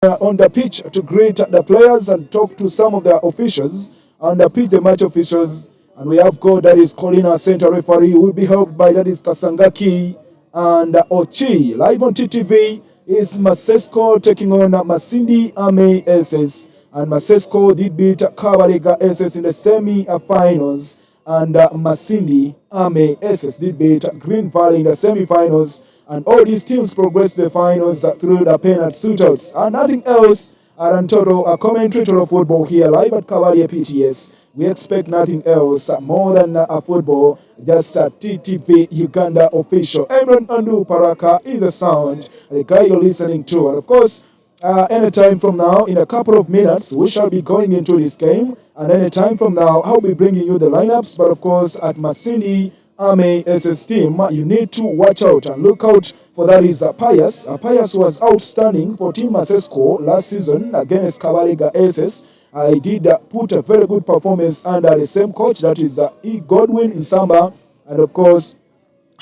on the pitch to greet the players and talk to some of the officials on the pitch, the match officials. And we have got that is calling our center referee, who will be helped by that is Kasangaki and Ochi. Live on TTV is Masesco taking on Masindi Ame SS. And Masesco did beat Kabarega SS in the semi-finals. And Masindi Ame SS did beat Green Valley in the semi-finals. And all these teams progressed to the finals through the penalty shootouts. And nothing else. Total a commentary total football here live at Cavalier PTS. We expect nothing else more than a football, just a TTV Uganda official. Emron Andu Paraka is the sound, the guy you're listening to. And of course, anytime from now, in a couple of minutes, we shall be going into this game. And anytime from now, I'll be bringing you the lineups. But of course, at Masindi Ame SS team, you need to watch out and look out for that is Pius. Pius was outstanding for Team Masesco last season against Kabarega SS. I did put a very good performance under the same coach, that is E. Godwin Insamba. And of course,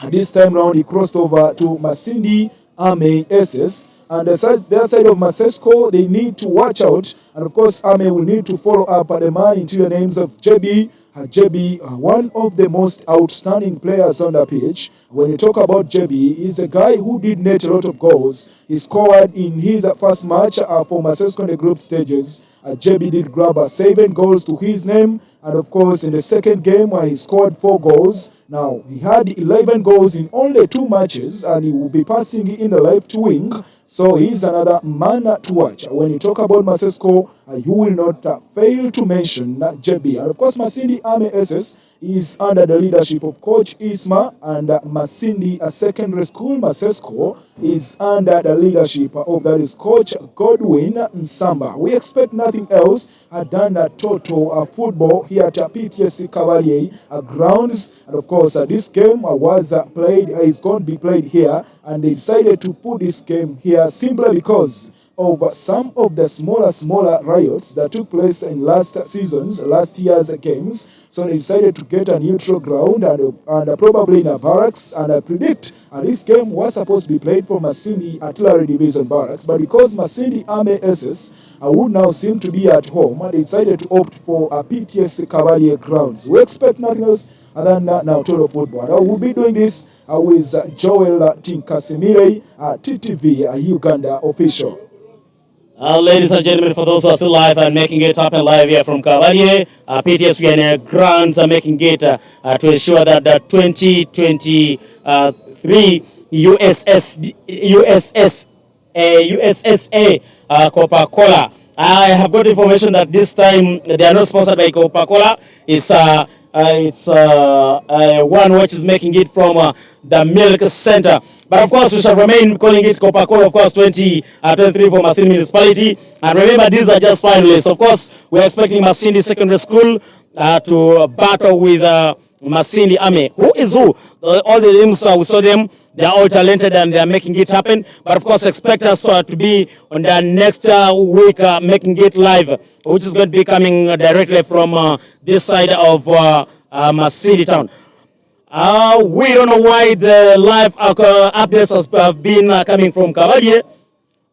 this time round, he crossed over to Masindi Ame SS. And the other side of Masesco, they need to watch out. And of course, Ame will need to follow up the man into the names of JB. JB, one of the most outstanding players on the pitch. When you talk about JB, he's a guy who did net a lot of goals. He scored in his first match for Masesco in the group stages. JB did grab 7 goals to his name. And of course, in the second game, he scored 4 goals. Now, he had 11 goals in only 2 matches, and he will be passing in the left wing. So he's another man to watch. When you talk about Masesco, you will not fail to mention JB. And of course, Masindi Ame SS is under the leadership of Coach Isma, and Masindi Secondary School Masesco is under the leadership of that is Coach Godwin Nsamba. We expect nothing else than total football here at PTSC Cavalier grounds. And of course, this game was played, is going to be played here, and they decided to put this game here simply because of some of the smaller riots that took place in last year's games. So they decided to get a neutral ground and probably in a barracks. And I predict this game was supposed to be played for Masindi Artillery Division Barracks. But because Masindi Ame SS would now seem to be at home, they decided to opt for a PTS Cavalier grounds. We expect nothing else other than now total football. Now we'll be doing this with Joel Tinkasimire, TTV Uganda official. Ladies and gentlemen, for those who are still live and making it happen live here from Cavalier, PTS Uganda grants are making it to ensure that the 2023 USSA Coca-Cola. I have got information that this time they are not sponsored by Coca-Cola. It's one which is making it from the Milk Center. But of course, we shall remain calling it Coca-Cola, of course, 2023 for Masindi Municipality. And remember, these are just finalists. Of course, we're expecting Masindi Secondary School to battle with Masindi Ame. Who is who? All the names, we saw them. They are all talented and they are making it happen. But of course, expect us to be on the next week making it live, which is going to be coming directly from this side of Masindi town. We don't know why the live updates have been coming from Cavalier,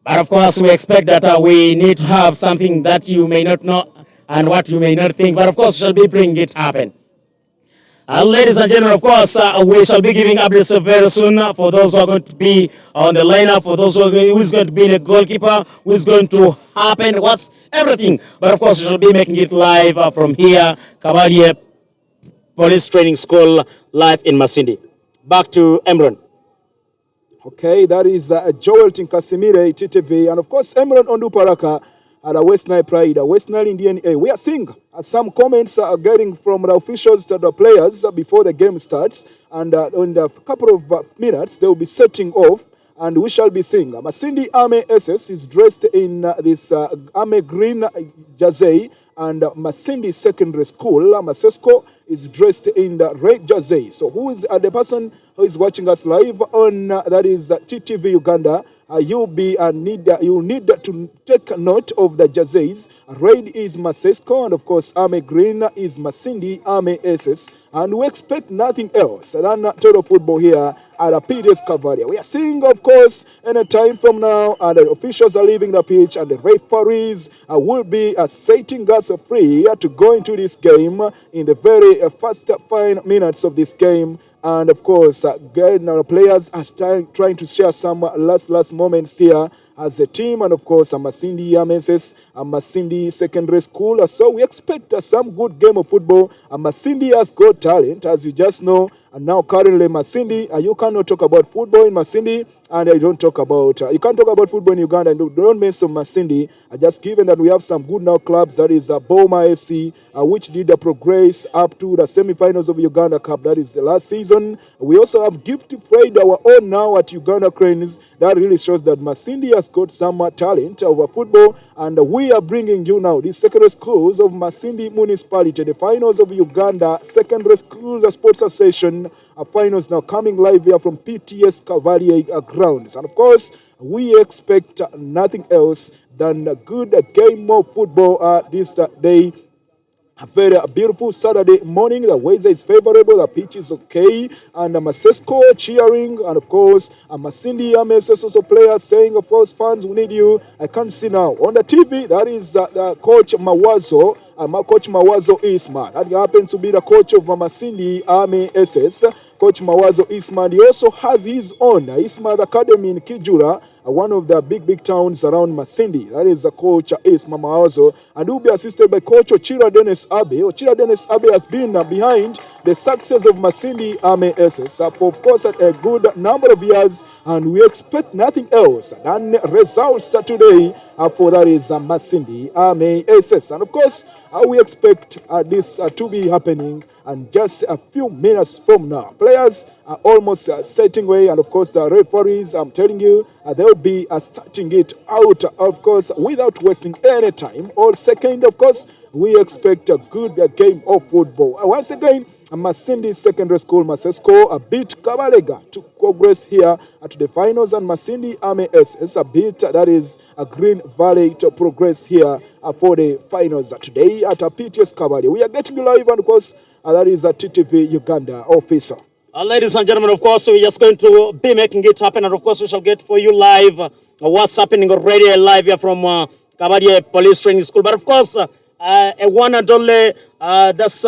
but of course we expect that we need to have something that you may not know and what you may not think, but of course we shall be bringing it happen. Ladies and gentlemen, of course, we shall be giving updates very soon for those who are going to be on the lineup, for those who is going to be the goalkeeper, who is going to happen, what's everything. But of course we shall be making it live from here, Cavalier Police Training School, live in Masindi. Back to Emron. Okay, that is Joel Tinkasimire, TTV, and of course Emron Onduparaka at West Nile Pride, West Nile Indian A. We are seeing some comments getting from the officials to the players before the game starts, and in a couple of minutes they will be setting off, and we shall be seeing Masindi Ame SS is dressed in this Ame green jersey, and Masindi Secondary School, Masesco, is dressed in the red jersey. So who is the person who is watching us live on, that is TTV Uganda, you'll need to take note of the jerseys. Red is Masesco, and of course, Army Green is Masindi, Army SS. And we expect nothing else than total football here at a PDS Cavalia. We are seeing, of course, in a time from now, the officials are leaving the pitch and the referees will be setting us free to go into this game in the very first 5 minutes of this game. And of course, our players are trying to share some last moments here as a team, and of course, Masindi MSS, Masindi Secondary School. So we expect some good game of football. Masindi has got talent, as you just know. And now currently Masindi, you cannot talk about football in Masindi, and I don't talk about, you can't talk about football in Uganda and don't mention Masindi. Just given that we have some good now clubs, that is Boma FC, which did progress up to the semi-finals of Uganda Cup, that is the last season. We also have Gift Friday, our own now at Uganda Cranes. That really shows that Masindi has got some talent over football, and we are bringing you now the secondary schools of Masindi Municipality, the finals of Uganda Secondary Schools Sports Association finals now coming live here from PTS Cavalier grounds. And of course, we expect nothing else than a good game of football this day. A very beautiful Saturday morning. The weather is favorable. The pitch is okay. And Masesco cheering. And of course, Masindi MSS also players saying, of course, fans, we need you. I can't see now. On the TV, that is Coach Mawazo. Coach Mawazo Isma. That happens to be the coach of Masindi Army SS. Coach Mawazo Isma. He also has his own Isma Academy in Kijura, one of the big towns around Masindi. That is Coach Isma Mawazo. And he will be assisted by Coach Ochira Dennis Abe. Ochira Dennis Abe has been behind the success of Masindi Army SS for, of course, a good number of years. And we expect nothing else than results today for that is Masindi Army SS. And of course, we expect this to be happening and just a few minutes from now. Players are almost setting way, and of course the referees, I'm telling you, they'll be starting it out, of course, without wasting any time. All second, of course, we expect a good game of football. Once again, Masindi Secondary School Masesco beat Kabalega to progress here to the finals, and Masindi Army SS beat, that is Green Valley, to progress here for the finals today at PTS Kabalega. We are getting live, and of course, that is a TTV Uganda officer. Ladies and gentlemen, of course, we're just going to be making it happen, and of course, we shall get for you live what's happening already live here from Kabadia Police Training School. But of course, a one and only, that's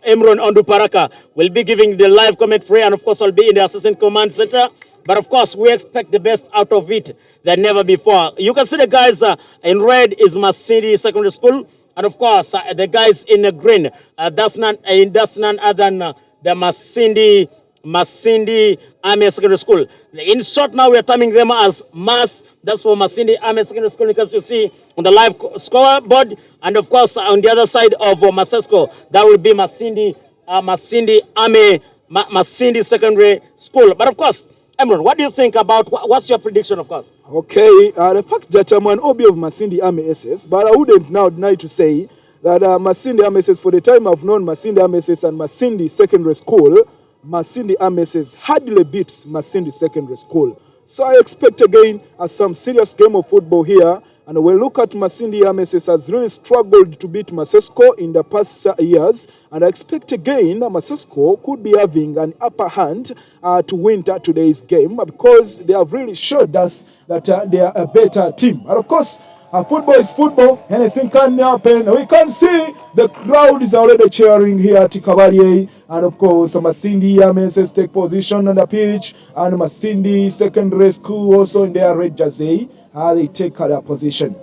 Emron Onduparaka will be giving the live commentary, and of course, I'll be in the Assistant Command Center. But of course, we expect the best out of it than never before. You can see the guys in red is Masindi Secondary School, and of course, the guys in the green, that's none other than the Masindi Army Secondary School. In short, now we are terming them as MAS. That's for Masindi Army Secondary School, because you see on the live scoreboard. And of course, on the other side of Masesco, that will be Masindi Army, Masindi Secondary School. But of course, Emron, what do you think about, what's your prediction, of course? Okay, the fact that I'm an OB of Masindi Army SS, but I wouldn't now deny to say that Masindi Army SS, for the time I've known Masindi Army SS and Masindi Secondary School, Masindi Army SS hardly beats Masindi Secondary School. So I expect again some serious game of football here. And we look at Masindi Army SS has really struggled to beat Masesco in the past years. And I expect again Masesco could be having an upper hand to win today's game, because they have really showed us that they are a better team. And of course, football is football. Anything can happen. We can see the crowd is already cheering here at Cavalier. And of course, Masindi Army SS take position on the pitch. And Masindi Secondary School also in their red jersey. They take their position.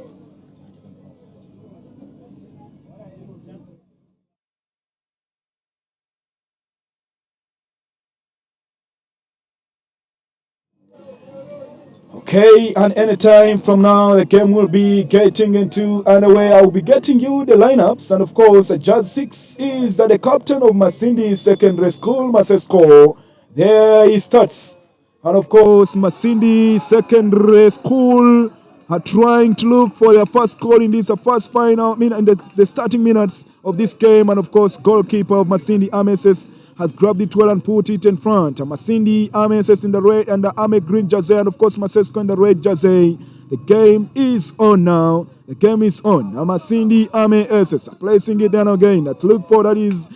Okay, and anytime from now, the game will be getting into underway. I will be getting you the lineups. And of course, Jazz 6 is the captain of Masindi Secondary School, Masesco. There he starts. And of course, Masindi Secondary School are trying to look for their first goal in this first final minute, in the starting minutes of this game. And of course, goalkeeper of Masindi Ameses has grabbed it well and put it in front. Masindi Ameses in the red and the Ame green jersey, and of course Masesco in the red jersey. The game is on now. The game is on. Masindi Ameses placing it down again. That look for that is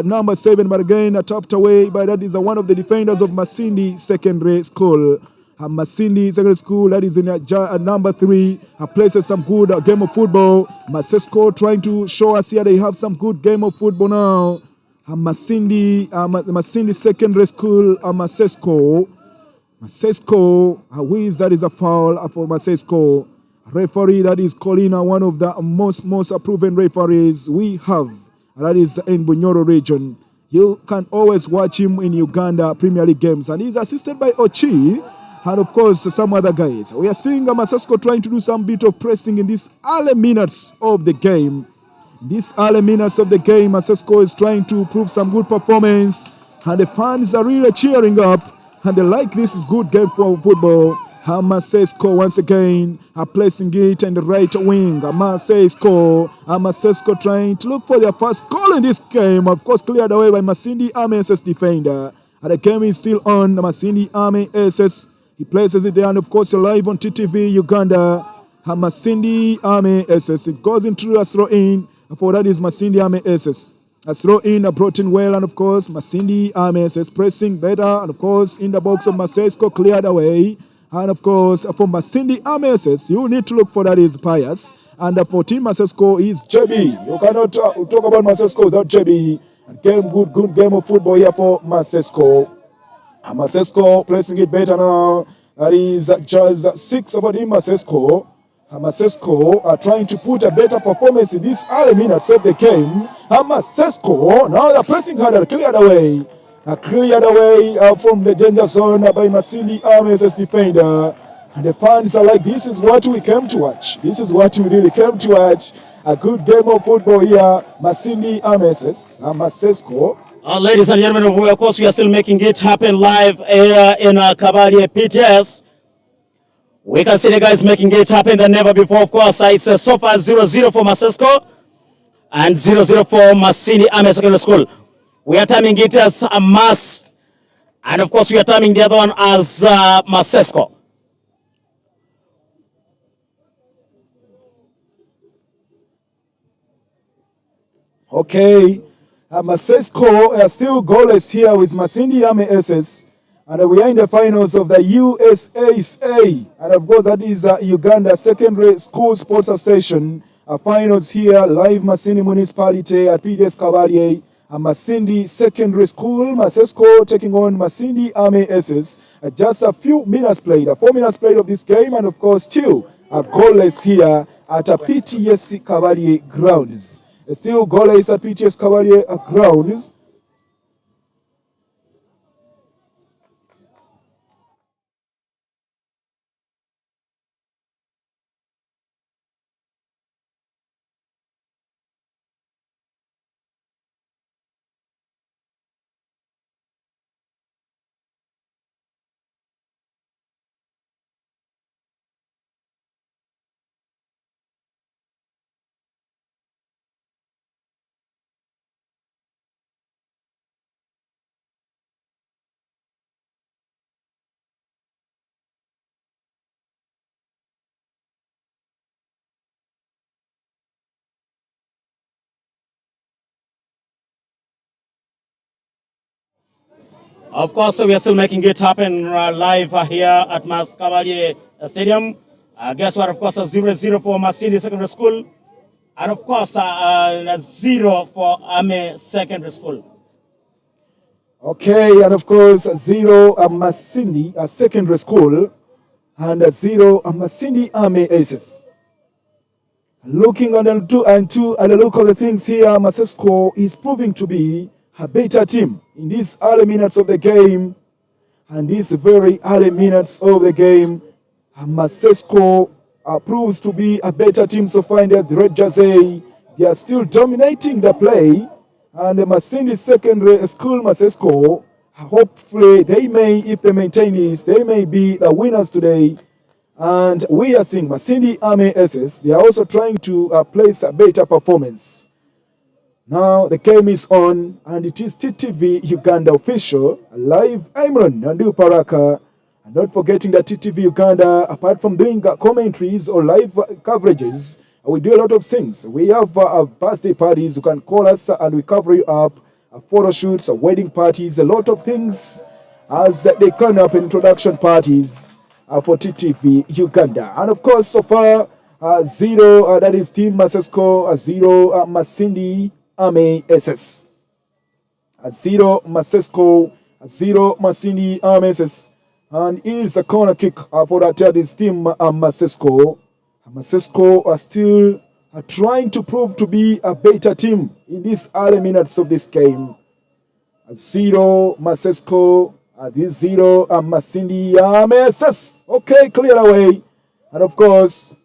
number 7, but again tapped away by that is one of the defenders of Masindi Secondary School. Masindi Secondary School, that is in number 3, places some good game of football. Masesco trying to show us here they have some good game of football now. Masindi Secondary School, Masesco, who is that is a foul for Masesco. Referee that is calling one of the most proven referees we have. That is in Bunyoro region. You can always watch him in Uganda Premier League games, and he's assisted by Ochi. And of course, some other guys. We are seeing Masesco trying to do some bit of pressing in these early minutes of the game. In these early minutes of the game, Masesco is trying to prove some good performance. And the fans are really cheering up. And they like this good game for football. Masesco once again are placing it in the right wing. Masesco trying to look for their first goal in this game. Of course, cleared away by Masindi Ame's defender. And the game is still on. Masindi Ame's. He places it there, and of course, live on TTV Uganda. Masindi Ame's. It goes into a throw in. For that is Masindi Ame's. A throw in, brought in well, and of course, Masindi Ame's pressing better, and of course, in the box of Masesco, cleared away. And of course, for Masindi Ame's, you need to look for that is Pius. And for Team Masesco is JB. You cannot talk about Masesco without JB. Good game of football here for Masesco. Masesco placing it better now. That is just 6 about him, Masesco. Masesco are trying to put a better performance in these early minutes of the game. Masesco, now they're pressing harder, cleared away. Cleared away from the danger zone by Masindi Ame's defender. And the fans are like, this is what we came to watch. This is what we really came to watch. A good game of football here. Masindi Ame's, Masesco. Ladies and gentlemen, of course, we are still making it happen live here in Kabarie PTS. We can see the guys making it happen than never before. Of course, it's so far 0-0 for Masesco and 0-0 for Masindi Ame Secondary School. We are timing it as a Mas, and of course, we are timing the other one as Masesco. Okay. Masesco are still goalless here with Masindi Ame's, and we are in the finals of the USASA, and of course that is Uganda Secondary School Sports Association finals here, live Masindi Municipality at PDS Kabarie, Masindi Secondary School, Masesco taking on Masindi Ame's. Just a few minutes played, 4 minutes played of this game, and of course still goalless here at PTS Kabarie grounds. Still goalless at PTS Kabarie grounds. Of course, we are still making it happen live here at Mas Kabarie Stadium. Guess what? Of course, 0-0 for Masindi Secondary School. And of course, 0 for Ame Secondary School. Okay, and of course, 0 Masindi Secondary School and 0 Masindi Ame Aces. Looking on the look of the things here, Masesco is proving to be a better team in these early minutes of the game. And these very early minutes of the game, Masesco proves to be a better team so far in the red jersey. They are still dominating the play. And the Masindi Secondary School, Masesco, hopefully they may, if they maintain this, they may be the winners today. And we are seeing Masindi Army SS. They are also trying to place a better performance. Now the game is on, and it is TTV Uganda official live. Imran Nandu Paraka, and not forgetting that TTV Uganda, apart from doing commentaries or live coverages, we do a lot of things. We have birthday parties. You can call us and we cover you up. Photo shoots, wedding parties, a lot of things as they come up, introduction parties for TTV Uganda. And of course, so far, 0, that is Team Masesco, 0, Masindi Army SS. 0, Masesco, 0, Masindi Army SS. And it is a corner kick for that is Team Masesco. Masesco are still trying to prove to be a better team in these early minutes of this game. 0, Masesco, this 0, Masindi SS. Okay, clear away. And of course,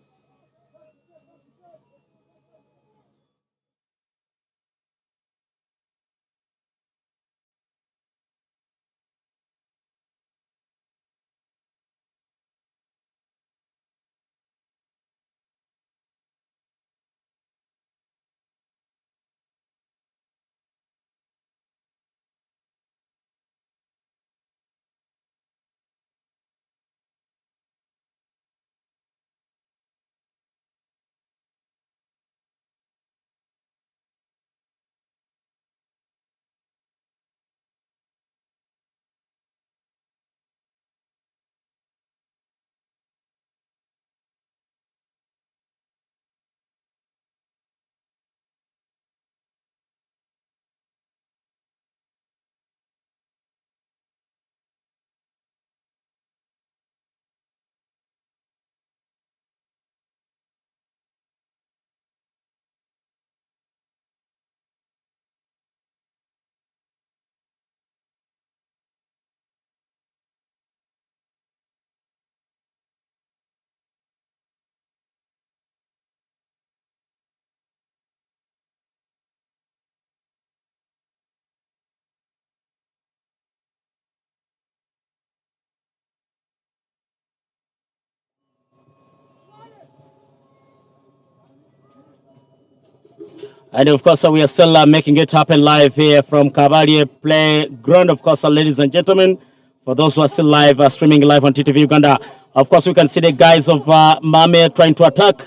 And of course, we are still making it happen live here from Kabarie Playground. Of course, ladies and gentlemen, for those who are still live, streaming live on TTV Uganda, of course, we can see the guys of Mame trying to attack.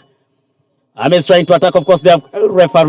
Mame is trying to attack. Of course, they have referee.